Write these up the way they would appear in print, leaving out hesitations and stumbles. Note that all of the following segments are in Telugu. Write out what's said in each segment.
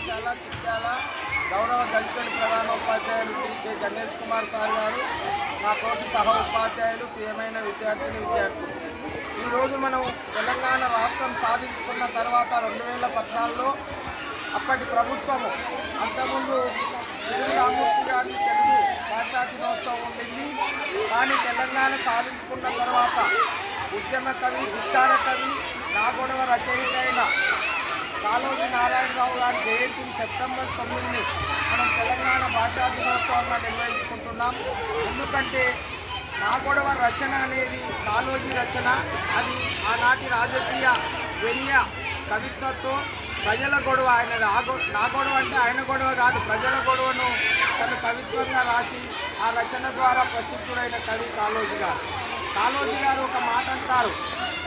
కళాశాల చిట్యాల గౌరవ దళితుడి ప్రధానోపాధ్యాయులు శ్రీ కె గణేష్ కుమార్ సార్ గారు, నా తోటి సహ ఉపాధ్యాయులు, ప్రియమైన విద్యార్థులు. ఈరోజు మనం తెలంగాణ రాష్ట్రం సాధించుకున్న తర్వాత 2014లో అప్పటి ప్రభుత్వము, అంతకుముందు తెలుగు రామూర్తి గారి తెలుగు భాషా దినోత్సవం ఉండింది. కానీ తెలంగాణ సాధించుకున్న తర్వాత ఉద్యమ కవి, విచార కవి, నా గొడవ రచయిత అయిన కాళోజీ నారాయణరావు గారి జయంతిని సెప్టెంబర్ 9ని మనం తెలంగాణ భాషా దినోత్సవంగా నిర్వహించుకుంటున్నాం. ఎందుకంటే నా గొడవ రచన అనేది కాళోజీ రచన. అది ఆనాటి రాజకీయ వ్యంగ్య కవిత్వంతో ప్రజల గొడవ, నా గొడవ అంటే ఆయన గొడవ కాదు, ప్రజల గొడవను తన కవిత్వంగా రాసి ఆ రచన ద్వారా ప్రసిద్ధుడైన కవి కాళోజీ గారు. కాళోజీ గారు ఒక మాట అంటారు,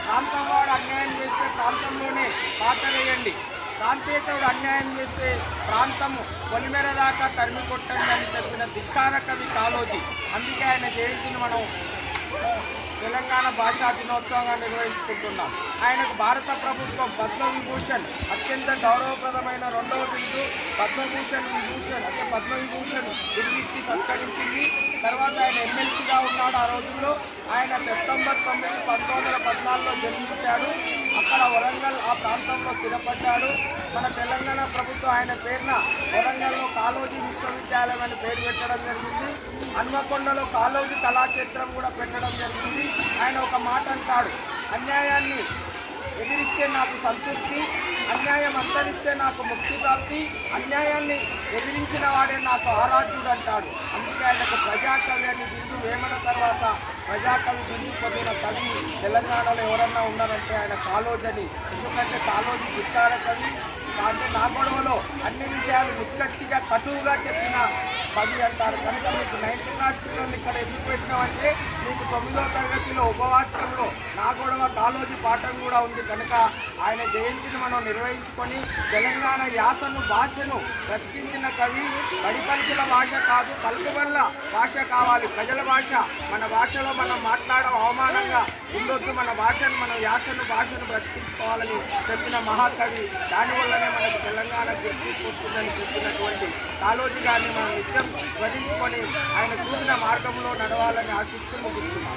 ప్రాంతం వాడు అన్యాయం చేస్తే ప్రాంతంలోనే పాతరేయండి, ప్రాంతీయతడు అన్యాయం చేస్తే ప్రాంతము పొలిమేర దాకా తరిమి కొట్టండి అని చెప్పిన ధిక్కార కవి కాళోజీ. అందుకే ఆయన జయంతిని మనం తెలంగాణ భాషా దినోత్సవంగా నిర్వహించుకుంటున్నాం. ఆయనకు భారత ప్రభుత్వం పద్మవిభూషణ్, అత్యంత గౌరవప్రదమైన రెండవ బిరుదు పద్మవిభూషణ్ బిరుదిచ్చి సత్కరించింది. తర్వాత ఆయన ఎమ్మెల్సీగా ఉన్నాడు. ఆ రోజుల్లో ఆయన సెప్టెంబర్ 9, 1914లో జన్మించాడు. అక్కడ వరంగల్ ఆ ప్రాంతంలో స్థిరపడ్డాడు. మన తెలంగాణ ప్రభుత్వం ఆయన పేరున వరంగల్లో కాళోజీ విశ్వవిద్యాలయం అని పేరు పెట్టడం జరిగింది. హన్మకొండలో కాళోజీ కళాక్షేత్రం కూడా పెట్టడం జరిగింది. ఆయన ఒక మాట అంటాడు, అన్యాయాన్ని ఎదిరిస్తే నాకు సంతృప్తి, అన్యాయం అంతరిస్తే నాకు ముక్తి ప్రాప్తి, అన్యాయాన్ని ఎదిరించిన వాడే నాకు ఆరాధ్యుడు అంటాడు. అందుకే ఆయనకు ప్రజాకవి అని బిరుదు, వేమన తర్వాత ప్రజాకవి బిరుదు పొందిన కవి తెలంగాణలో ఎవరన్నా ఉన్నారంటే ఆయన కాళోజీ అని. ఎందుకంటే కాళోజీ ధిక్కార కవి. అంటే నా గొడవలో అన్ని విషయాలు నిక్కచ్చిగా కటువుగా చెప్పిన కవి అంటారు. కనుక మీకు 9th క్లాస్ పిల్లలు ఇక్కడ ఎందుకు పెట్టినామంటే మీకు 9వ తరగతిలో ఉపవాచకంలో నా గొడవ కాళోజీ పాఠం కూడా ఉంది. కనుక ఆయన జయంతిని మనం నిర్వహించుకొని తెలంగాణ యాసను, భాషను బ్రతికించిన కవి. బడి పలుకుల భాష కాదు, పలుకుబళ్ళ భాష కావాలి, ప్రజల భాష. మన భాషలో మనం మాట్లాడడం అవమానంగా ఉండొద్దు, మన భాషను, మన యాసను, భాషను బ్రతికించుకోవాలని చెప్పిన మహాకవి. దానివల్లనే మనకు తెలంగాణ గుర్తింపు వస్తుందని చెప్పినటువంటి కాళోజీ గారిని మనం నిత్యం స్మరించుకొని ఆయన చూసిన మార్గంలో నడవాలని ఆశిస్తూ ముగిస్తున్నాం.